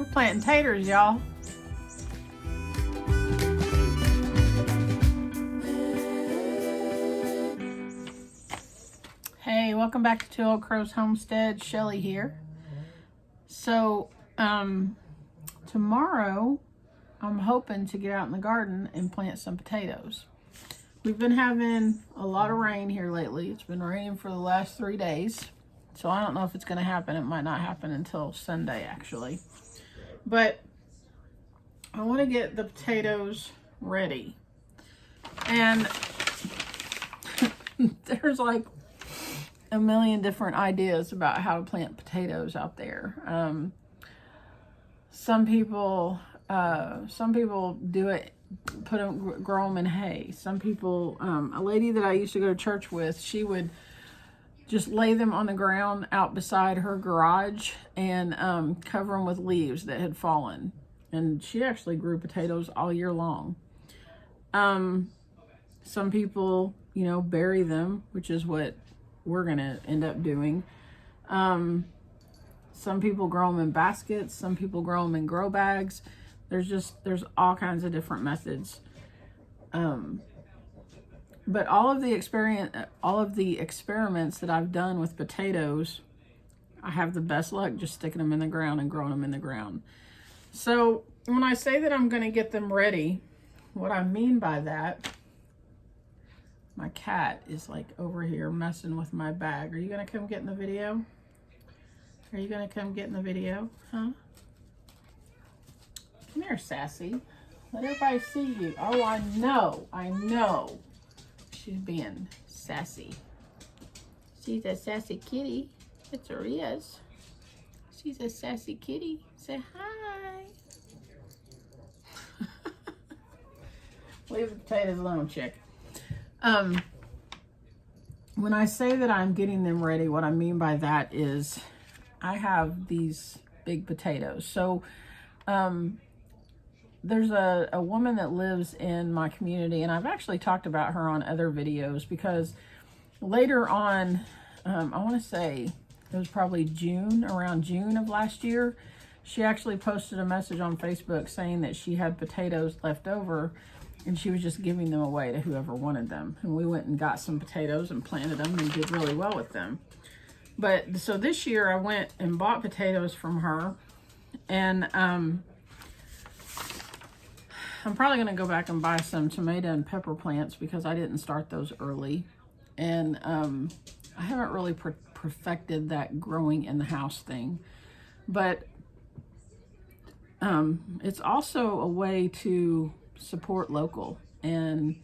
We're planting taters, y'all. Hey, welcome back to Two Old Crows Homestead. Shelly here. So, tomorrow I'm hoping to get out in the garden and plant some potatoes. We've been having a lot of rain here lately. It's been raining for the last 3 days. So I don't know if it's going to happen. It might not happen until Sunday, actually. But I want to get the potatoes ready. And there's like a million different ideas about how to plant potatoes out there. Some people do it, grow them in hay. Some people, a lady that I used to go to church with, she would just lay them on the ground out beside her garage and cover them with leaves that had fallen. And she actually grew potatoes all year long. Some people, bury them, which is what we're gonna end up doing. Some people grow them in baskets. Some people grow them in grow bags. There's all kinds of different methods. But all of the experiments that I've done with potatoes, I have the best luck just sticking them in the ground and growing them in the ground. So when I say that I'm going to get them ready, what I mean by that, my cat is like over here messing with my bag. Are you going to come get in the video? Are you going to come get in the video? Huh? Come here, Sassy. Let everybody see you. Oh, I know. She's being sassy. She's a sassy kitty. It's her is. She's a sassy kitty. Say hi. Leave the potatoes alone, chick. When I say that I'm getting them ready, what I mean by that is I have these big potatoes. So, there's a woman that lives in my community, and I've actually talked about her on other videos because later on, I want to say it was probably around June of last year, she actually posted a message on Facebook saying that she had potatoes left over and she was just giving them away to whoever wanted them. And we went and got some potatoes and planted them and did really well with them. But so this year I went and bought potatoes from her, and I'm probably going to go back and buy some tomato and pepper plants because I didn't start those early. And I haven't really perfected that growing in the house thing. But it's also a way to support local and,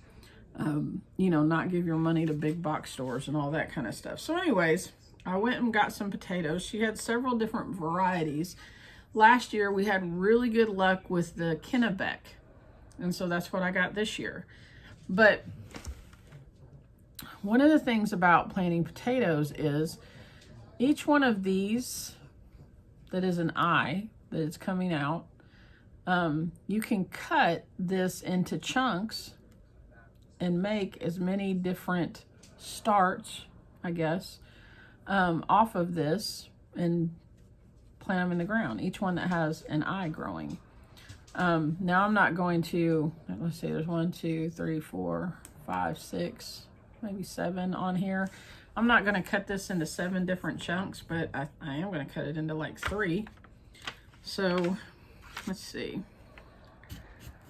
not give your money to big box stores and all that kind of stuff. So anyways, I went and got some potatoes. She had several different varieties. Last year we had really good luck with the Kennebec. And so that's what I got this year. But one of the things about planting potatoes is each one of these that is an eye that is coming out, you can cut this into chunks and make as many different starts, I guess, off of this and plant them in the ground. Each one that has an eye growing. Now I'm not going to, let's see, there's 1, 2, 3, 4, 5, 6, maybe 7 on here. I'm not going to cut this into 7 different chunks, but I am going to cut it into like 3. So let's see.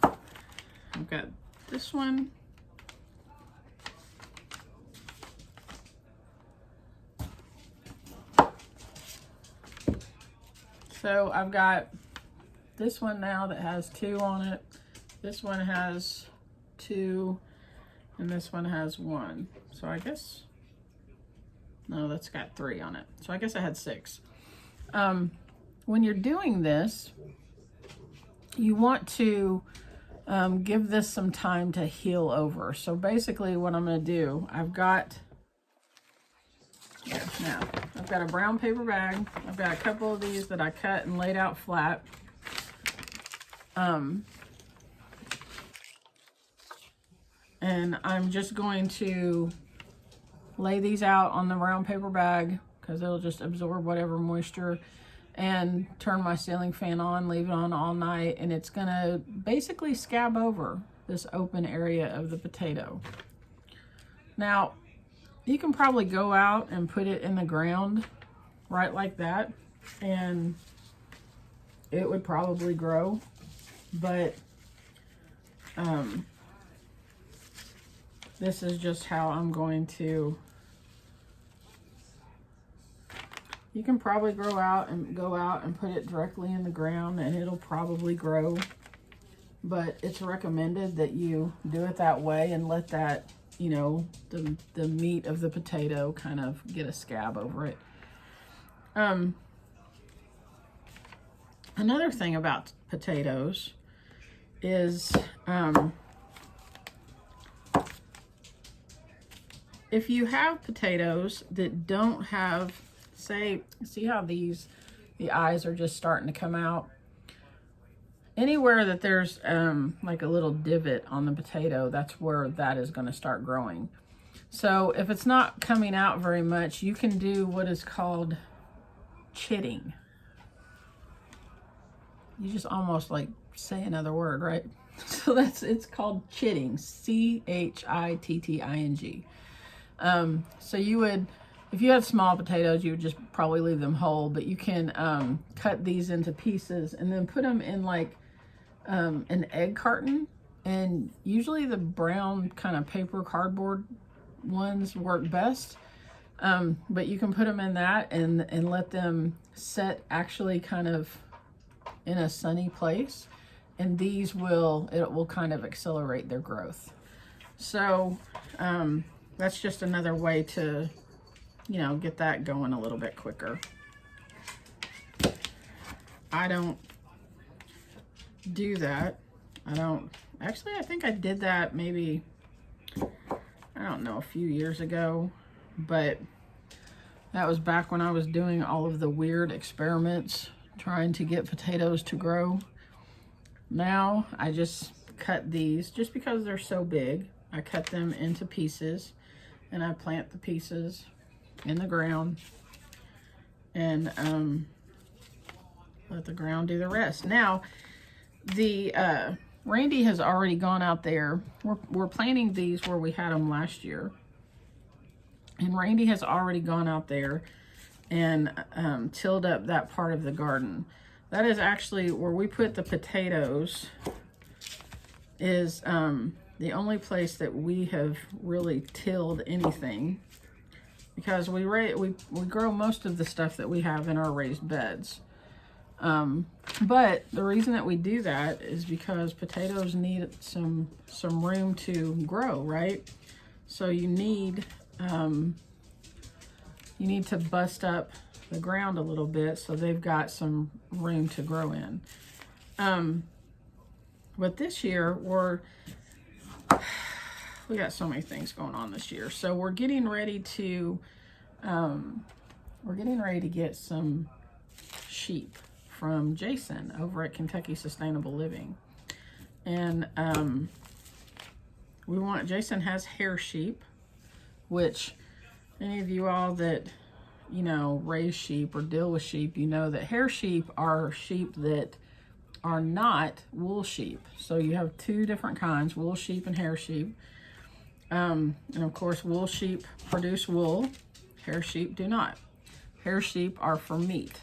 I've got this one. So I've got this one now that has 2 on it. This one has 2, and this one has 1. So I guess, no, that's got 3 on it. So I guess I had 6. When you're doing this, you want to give this some time to heal over. So basically what I'm going to do, I've got a brown paper bag. I've got a couple of these that I cut and laid out flat. And I'm just going to lay these out on the brown paper bag because it'll just absorb whatever moisture and turn my ceiling fan on, leave it on all night, and it's gonna basically scab over this open area of the potato. Now, you can probably go out and put it in the ground right like that, and it would probably grow, but this is just how I'm going to. You can probably go out and put it directly in the ground and it'll probably grow, but it's recommended that you do it that way and let that, you know, the meat of the potato kind of get a scab over it. Another thing about potatoes is if you have potatoes that don't have, see how the eyes are just starting to come out? Anywhere that there's like a little divot on the potato, that's where that is going to start growing. So if it's not coming out very much, you can do what is called chitting. You just almost like say another word, right? So it's called chitting, C-H-I-T-T-I-N-G. So you would, if you had small potatoes, you would just probably leave them whole, but you can cut these into pieces and then put them in like an egg carton. And usually the brown kind of paper cardboard ones work best. But you can put them in that and let them set actually kind of in a sunny place. And these will kind of accelerate their growth. So that's just another way to, you know, get that going a little bit quicker. I don't do that. Actually, I think I did that maybe, I don't know, a few years ago, but that was back when I was doing all of the weird experiments trying to get potatoes to grow. Now I just cut these, just because they're so big, I cut them into pieces and I plant the pieces in the ground and let the ground do the rest. Now, Randy has already gone out there. We're planting these where we had them last year. And Randy has already gone out there and tilled up that part of the garden. That is actually where we put the potatoes, is the only place that we have really tilled anything, because we grow most of the stuff that we have in our raised beds. But the reason that we do that is because potatoes need some room to grow, right? So you need to bust up the ground a little bit so they've got some room to grow in. But this year we got so many things going on this year. So we're getting ready to get some sheep from Jason over at Kentucky Sustainable Living. And Jason has hair sheep, which any of you all that, you know, raise sheep or deal with sheep, you know that hair sheep are sheep that are not wool sheep. So you have two different kinds, wool sheep and hair sheep. And of course, wool sheep produce wool, hair sheep do not. Hair sheep are for meat.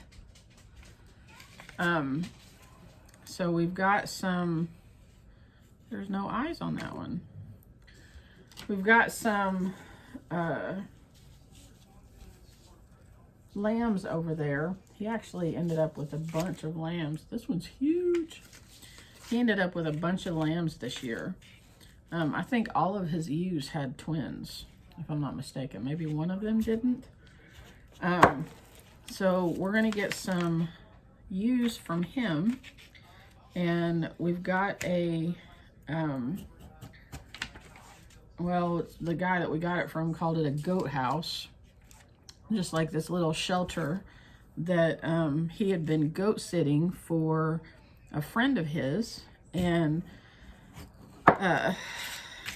So we've got some, there's no eyes on that one. We've got some lambs over there. He actually ended up with a bunch of lambs. This one's huge. He ended up with a bunch of lambs this year. I think all of his ewes had twins, if I'm not mistaken. Maybe one of them didn't. So we're gonna get some ewes from him, and we've got a well, the guy that we got it from called it a goat house, just like this little shelter that he had been goat sitting for a friend of his, and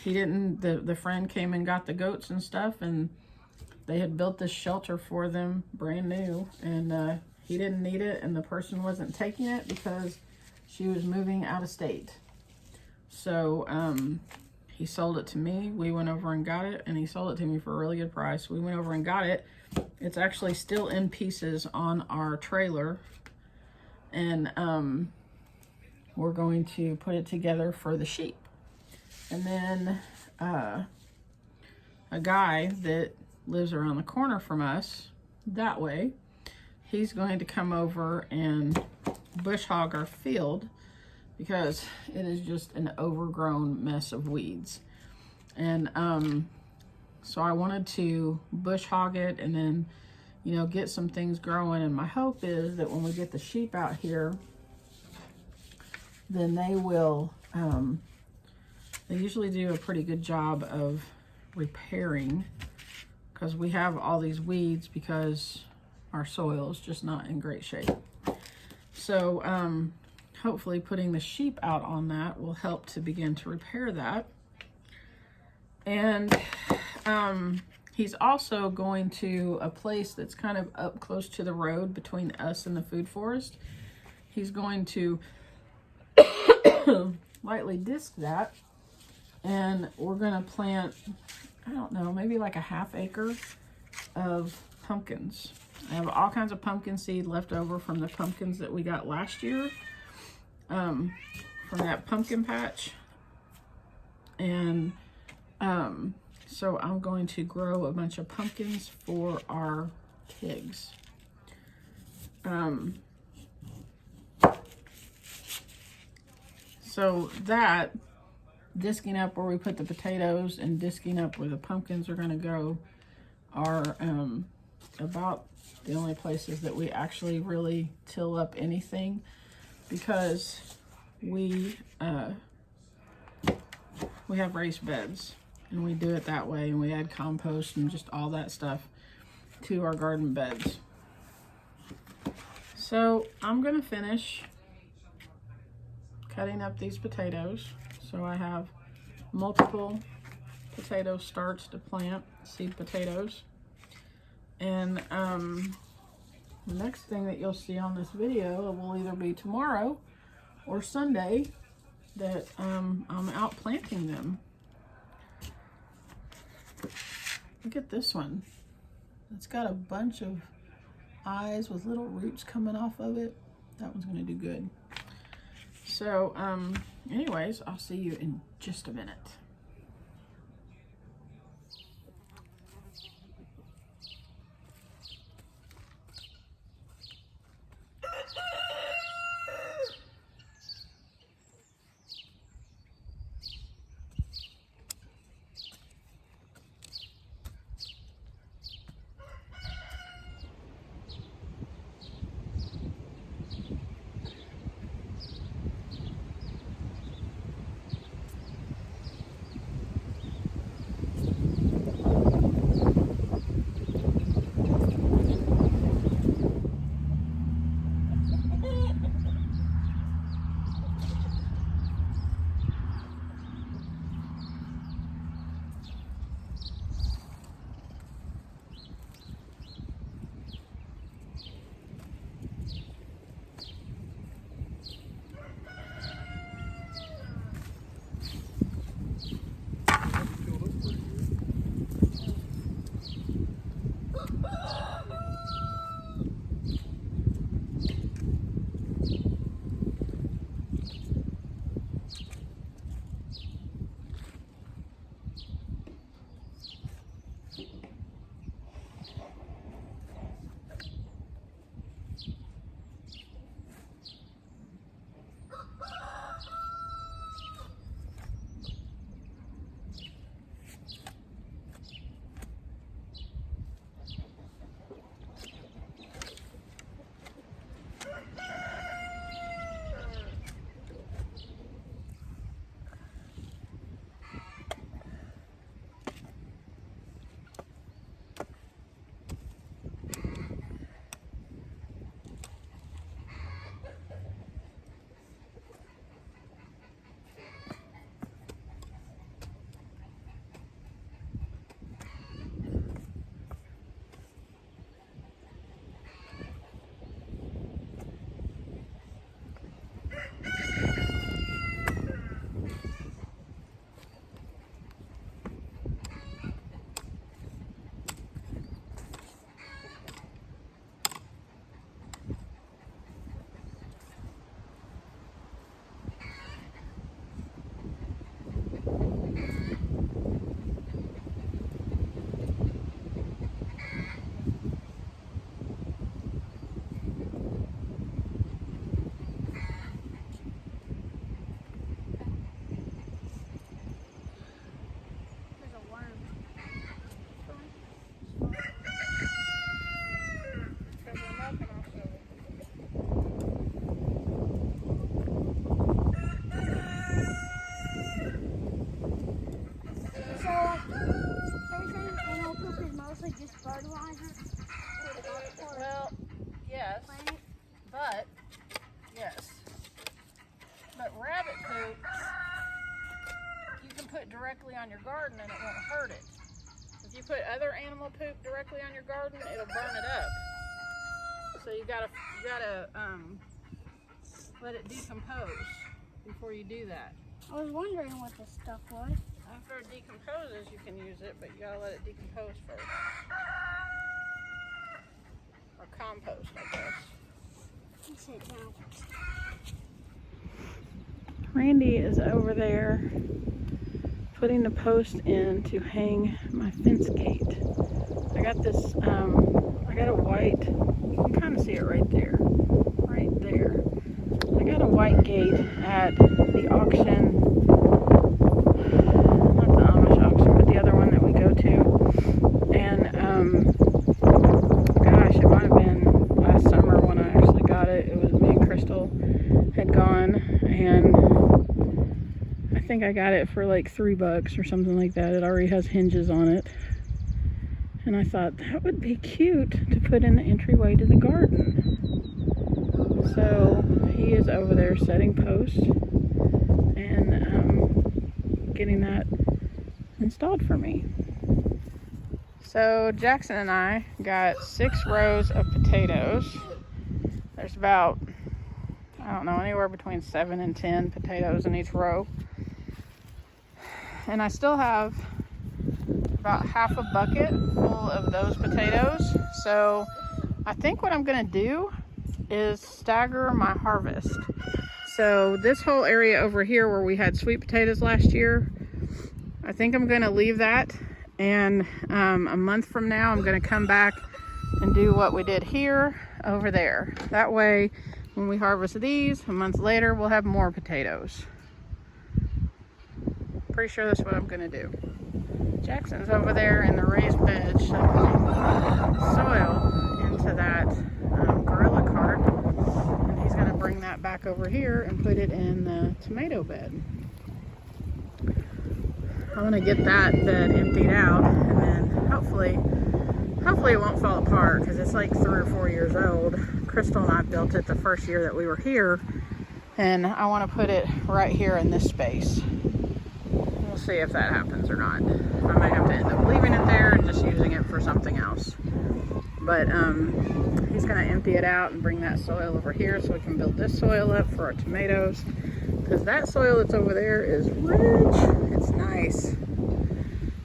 he didn't, the friend came and got the goats and stuff, and they had built this shelter for them brand new, and he didn't need it and the person wasn't taking it because she was moving out of state. So he sold it to me. We went over and got it, and he sold it to me for a really good price. We went over and got it. It's actually still in pieces on our trailer, and we're going to put it together for the sheep. And then a guy that lives around the corner from us that way, he's going to come over and bush hog our field because it is just an overgrown mess of weeds. And so I wanted to bush hog it and then, you know, get some things growing. And my hope is that when we get the sheep out here, then they will, they usually do a pretty good job of repairing, because we have all these weeds because our soil is just not in great shape. So hopefully putting the sheep out on that will help to begin to repair that. And he's also going to a place that's kind of up close to the road between us and the food forest. He's going to lightly disc that, and we're going to plant, I don't know, maybe like a ½ acre of pumpkins. I have all kinds of pumpkin seed left over from the pumpkins that we got last year, from that pumpkin patch. And so I'm going to grow a bunch of pumpkins for our pigs. So that, disking up where we put the potatoes and disking up where the pumpkins are going to go, are about the only places that we actually really till up anything, because we have raised beds and we do it that way, and we add compost and just all that stuff to our garden beds. So I'm going to finish cutting up these potatoes. So I have multiple potato starts to plant, seed potatoes. And the next thing that you'll see on this video will either be tomorrow or Sunday that I'm out planting them. Look at this one. It's got a bunch of eyes with little roots coming off of it. That one's going to do good. So anyways, I'll see you in just a minute. on your garden and it won't hurt it. If you put other animal poop directly on your garden, it'll burn it up. So you gotta let it decompose before you do that. I was wondering what this stuff was. After it decomposes, you can use it, but you gotta let it decompose first. Or compost, I guess. Sit down. Randy is over there putting the post in to hang my fence gate. I got this, I got a white, you can kind of see it right there. Right there. I got a white gate at the auction, not the Amish auction, but the other one that we go to. And, gosh, it might have been last summer when I actually got it. It was me and Crystal had gone, and I think I got it for like $3 or something like that. It already has hinges on it. And I thought that would be cute to put in the entryway to the garden. So he is over there setting posts and getting that installed for me. So Jackson and I got 6 rows of potatoes. There's about, I don't know, anywhere between 7 and 10 potatoes in each row. And I still have about half a bucket full of those potatoes. So I think what I'm gonna do is stagger my harvest. So this whole area over here where we had sweet potatoes last year, I think I'm gonna leave that. And a month from now, I'm gonna come back and do what we did here over there. That way, when we harvest these, a month later, we'll have more potatoes. Pretty sure that's what I'm gonna do. Jackson's over there in the raised bed shoveling soil into that Gorilla cart. And he's gonna bring that back over here and put it in the tomato bed. I'm gonna get that bed emptied out, and then hopefully it won't fall apart, because it's like 3 or 4 years old. Crystal and I built it the first year that we were here, and I want to put it right here in this space. We'll see if that happens or not. I might have to end up leaving it there and just using it for something else. But he's gonna empty it out and bring that soil over here so we can build this soil up for our tomatoes, because that soil that's over there is rich. It's nice.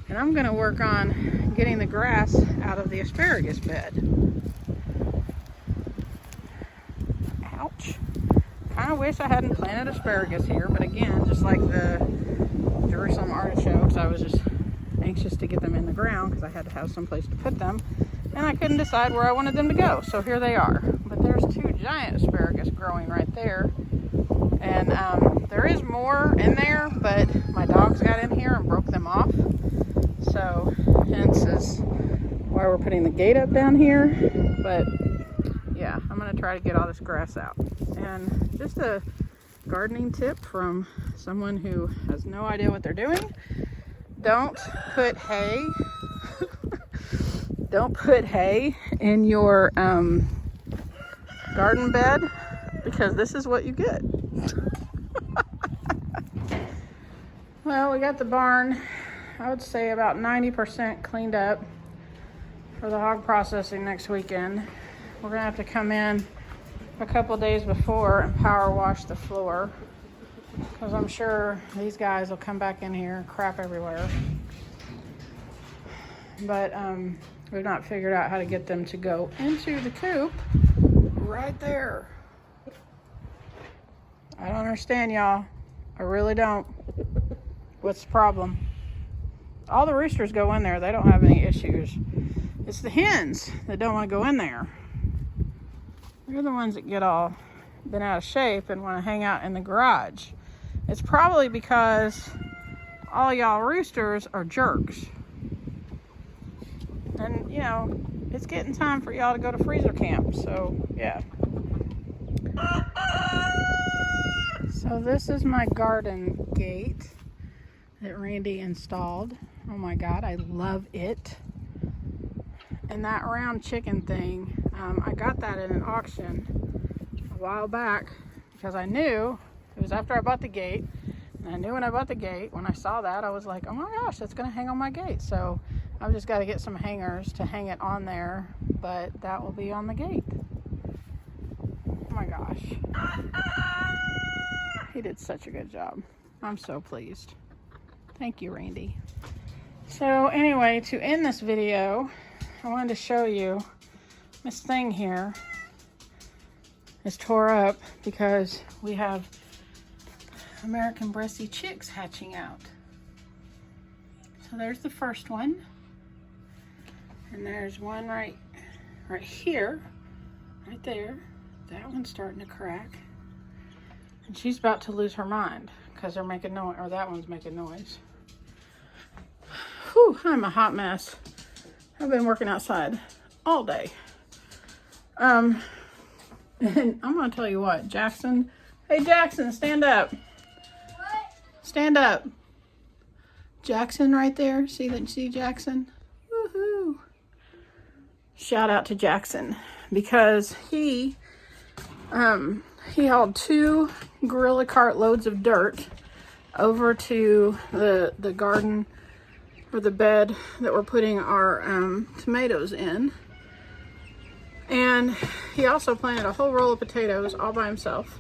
And I'm gonna work on getting the grass out of the asparagus bed. Ouch. Kind of wish I hadn't planted asparagus here, but again, just like the Jerusalem artichokes, I was just anxious to get them in the ground because I had to have some place to put them, and I couldn't decide where I wanted them to go, so here they are. But there's 2 giant asparagus growing right there, and there is more in there, but my dogs got in here and broke them off, so hence is why we're putting the gate up down here. But yeah, I'm gonna try to get all this grass out. And just a gardening tip from someone who has no idea what they're doing: don't put hay don't put hay in your garden bed, because this is what you get. Well, we got the barn, I would say, about 90% cleaned up for the hog processing next weekend. We're gonna have to come in a couple days before and power wash the floor, because I'm sure these guys will come back in here and crap everywhere. But we've not figured out how to get them to go into the coop right there. I don't understand, y'all. I really don't. What's the problem? All the roosters go in there. They don't have any issues. It's the hens that don't want to go in there. They're the ones that get all bent out of shape and want to hang out in the garage. It's probably because all y'all roosters are jerks. And, you know, it's getting time for y'all to go to freezer camp. So, yeah. So this is my garden gate that Randy installed. Oh my God, I love it. And that round chicken thing, I got that at an auction a while back, because I knew, it was after I bought the gate, And I knew when I bought the gate, when I saw that, I was like, oh my gosh, that's going to hang on my gate. So I've just got to get some hangers to hang it on there, but that will be on the gate. Oh my gosh. He did such a good job. I'm so pleased. Thank you, Randy. So anyway, to end this video, I wanted to show you this thing here is tore up because we have American breasty chicks hatching out. So there's the first one, and there's one right here, right there. That one's starting to crack, and she's about to lose her mind because they're making noise, or that one's making noise. Whew, I'm a hot mess. I've been working outside all day. And I'm gonna tell you what, Jackson. Hey Jackson, stand up. What? Stand up. Jackson right there. See Jackson? Woohoo. Shout out to Jackson because he hauled 2 gorilla cart loads of dirt over to the garden or the bed that we're putting our tomatoes in. And he also planted a whole roll of potatoes all by himself,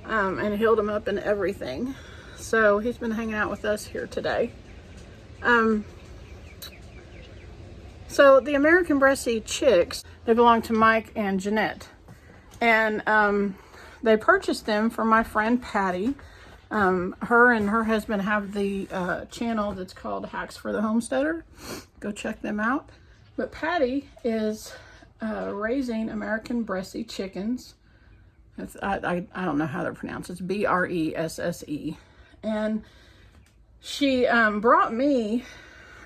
and healed them up and everything. So he's been hanging out with us here today. So the American breasty chicks, they belong to Mike and Jeanette. And they purchased them from my friend Patty. Her and her husband have the channel that's called Hacks for the Homesteader. Go check them out. But Patty is raising American breasty chickens. I don't know how they're pronounced. It's B-R-E-S-S-E. And she brought me,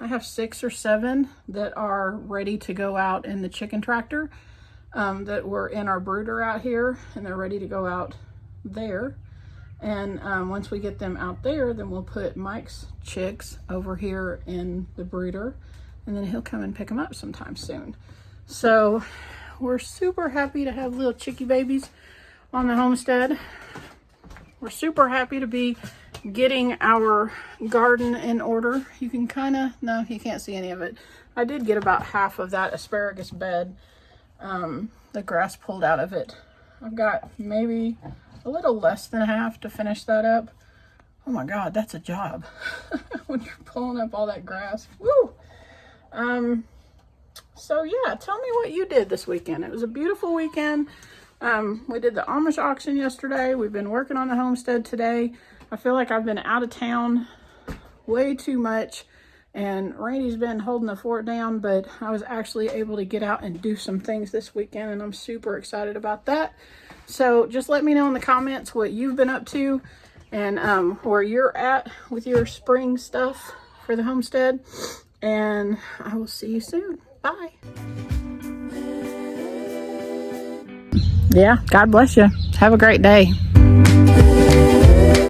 I have 6 or 7 that are ready to go out in the chicken tractor, that were in our brooder out here, and they're ready to go out there. And once we get them out there, then we'll put Mike's chicks over here in the brooder, and then he'll come and pick them up sometime soon. So we're super happy to have little chickie babies on the homestead. We're super happy to be getting our garden in order. You can kind of, no, you can't see any of it. I did get about half of that asparagus bed, the grass pulled out of it. I've got maybe a little less than half to finish that up. Oh my God, that's a job. When you're pulling up all that grass. Woo! So yeah, tell me what you did this weekend. It was a beautiful weekend. We did the Amish auction yesterday. We've been working on the homestead today. I feel like I've been out of town way too much, and Randy's been holding the fort down, but I was actually able to get out and do some things this weekend, and I'm super excited about that. So just let me know in the comments what you've been up to, and where you're at with your spring stuff for the homestead, and I will see you soon. Bye. Yeah, God bless you. Have a great day.